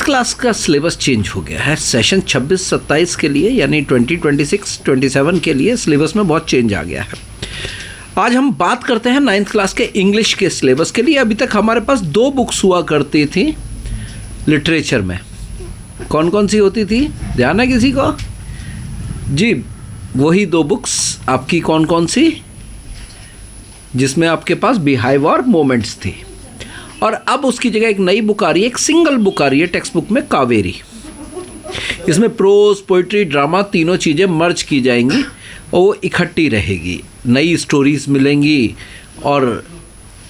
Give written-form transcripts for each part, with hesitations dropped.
Class का syllabus change हो गया है। सेशन 26-27 के लिए यानी 2026-27 के लिए सिलेबस में बहुत चेंज आ गया है। आज हम बात करते हैं 9th क्लास के इंग्लिश के सिलेबस के लिए। अभी तक हमारे पास 2 बुक्स हुआ करती थी लिटरेचर में। कौन कौन सी होती थी, ध्यान है किसी को? जी, वही 2 बुक्स आपकी कौन कौन सी, जिसमें आपके पास बिहाइव और मोमेंट्स थी। और अब उसकी जगह एक नई बुक आ रही है, एक सिंगल बुक आ रही है टेक्स्ट बुक में, कावेरी। इसमें प्रोज, पोइट्री, ड्रामा तीनों चीज़ें मर्ज की जाएंगी और वो इकट्ठी रहेगी। नई स्टोरीज मिलेंगी और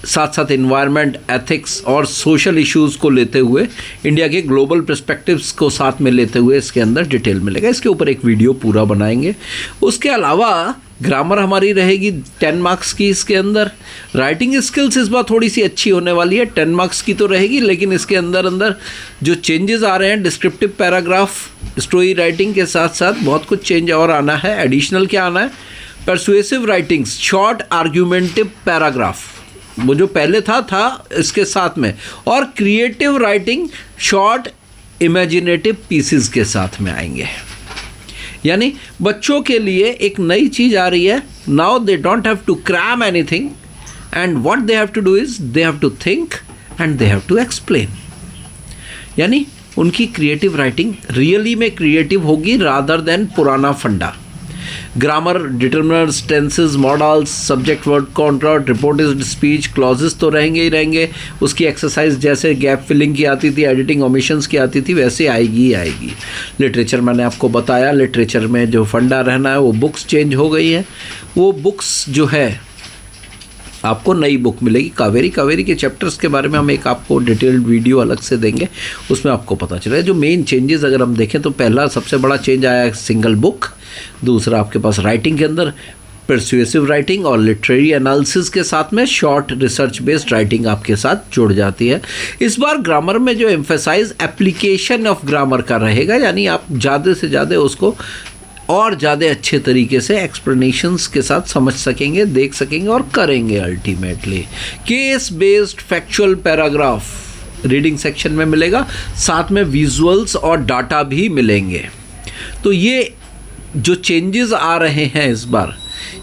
साथ साथ इन्वायरमेंट, एथिक्स और सोशल इश्यूज़ को लेते हुए, इंडिया के ग्लोबल पर्सपेक्टिव्स को साथ में लेते हुए इसके अंदर डिटेल मिलेगा। इसके ऊपर एक वीडियो पूरा बनाएंगे। उसके अलावा ग्रामर हमारी रहेगी 10 मार्क्स की। इसके अंदर राइटिंग स्किल्स इस बार थोड़ी सी अच्छी होने वाली है, 10 मार्क्स की तो रहेगी, लेकिन इसके अंदर जो चेंजेस आ रहे हैं, डिस्क्रिप्टिव पैराग्राफ, स्टोरी राइटिंग के साथ साथ बहुत कुछ चेंज और आना है। एडिशनल क्या आना है? परसुएसिव राइटिंग्स, शॉर्ट आर्ग्यूमेंटिव पैराग्राफ, वो जो पहले था इसके साथ में, और creative writing, short imaginative pieces के साथ में आएंगे। यानी बच्चों के लिए एक नई चीज़ आ रही है। Now they don't have to cram anything and what they have to do is they have to think and they have to explain. यानी उनकी क्रिएटिव राइटिंग रियली में क्रिएटिव होगी रादर देन पुराना फंडा। Grammar, determiners, tenses, modals, subject word contract, reported speech, clauses तो रहेंगे ही रहेंगे। उसकी एक्सरसाइज जैसे गैप फिलिंग की आती थी, एडिटिंग, ओमिशंस की आती थी, वैसे आएगी। लिटरेचर मैंने आपको बताया, लिटरेचर में जो फंडा रहना है वो बुक्स चेंज हो गई है। वो बुक्स जो है आपको नई बुक मिलेगी कावेरी। कावेरी के चैप्टर्स के बारे में हम एक आपको डिटेल्ड वीडियो अलग से देंगे, उसमें आपको पता चलेगा। जो मेन चेंजेस अगर हम देखें तो पहला सबसे बड़ा चेंज आया है सिंगल बुक। दूसरा आपके पास राइटिंग के अंदर परसुएसिव राइटिंग और लिटरेरी एनालिसिस के साथ में शॉर्ट रिसर्च बेस्ड राइटिंग आपके साथ जुड़ जाती है। इस बार ग्रामर में जो एम्फेसाइज एप्लीकेशन ऑफ ग्रामर का रहेगा, यानी आप ज़्यादा से ज़्यादा उसको और ज़्यादा अच्छे तरीके से एक्सप्लेनेशंस के साथ समझ सकेंगे, देख सकेंगे और करेंगे। Ultimately case based factual paragraph reading section में मिलेगा, साथ में विजुअल्स और डाटा भी मिलेंगे। तो ये जो चेंजेस आ रहे हैं इस बार,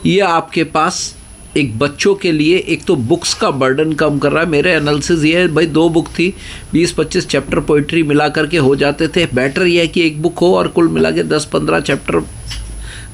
ये आपके पास एक बच्चों के लिए एक तो बुक्स का बर्डन कम कर रहा है। मेरे एनालिसिस ये है भाई, 2 बुक थी, 20-25 चैप्टर पोइट्री मिला करके हो जाते थे। बेटर ये है कि एक बुक हो और कुल मिला के 10-15 चैप्टर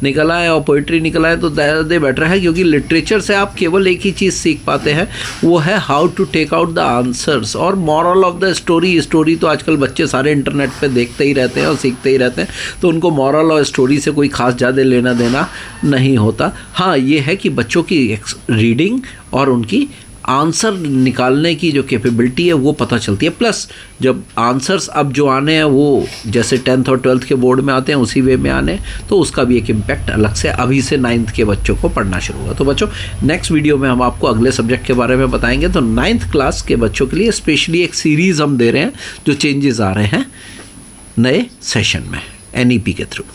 निकला है और पोइट्री निकला है तो ज़्यादा बेटर है, क्योंकि लिटरेचर से आप केवल एक ही चीज़ सीख पाते हैं, वो है how to take out the answers और moral of the story. Story तो आजकल बच्चे सारे इंटरनेट पे देखते ही रहते हैं और सीखते ही रहते हैं, तो उनको मॉरल और स्टोरी से कोई खास ज़्यादा लेना देना नहीं होता। हाँ, ये है कि बच्चों की रीडिंग और उनकी आंसर निकालने की जो कैपेबिलिटी है वो पता चलती है। प्लस जब आंसर्स अब जो आने हैं वो जैसे 10th और 12th के बोर्ड में आते हैं उसी वे में आने, तो उसका भी एक इम्पैक्ट अलग से अभी से 9th के बच्चों को पढ़ना शुरू होगा। तो बच्चों, नेक्स्ट वीडियो में हम आपको अगले सब्जेक्ट के बारे में बताएंगे। तो 9th क्लास के बच्चों के लिए स्पेशली एक सीरीज़ हम दे रहे हैं जो चेंजेस आ रहे हैं नए सेशन में NEP के थ्रू।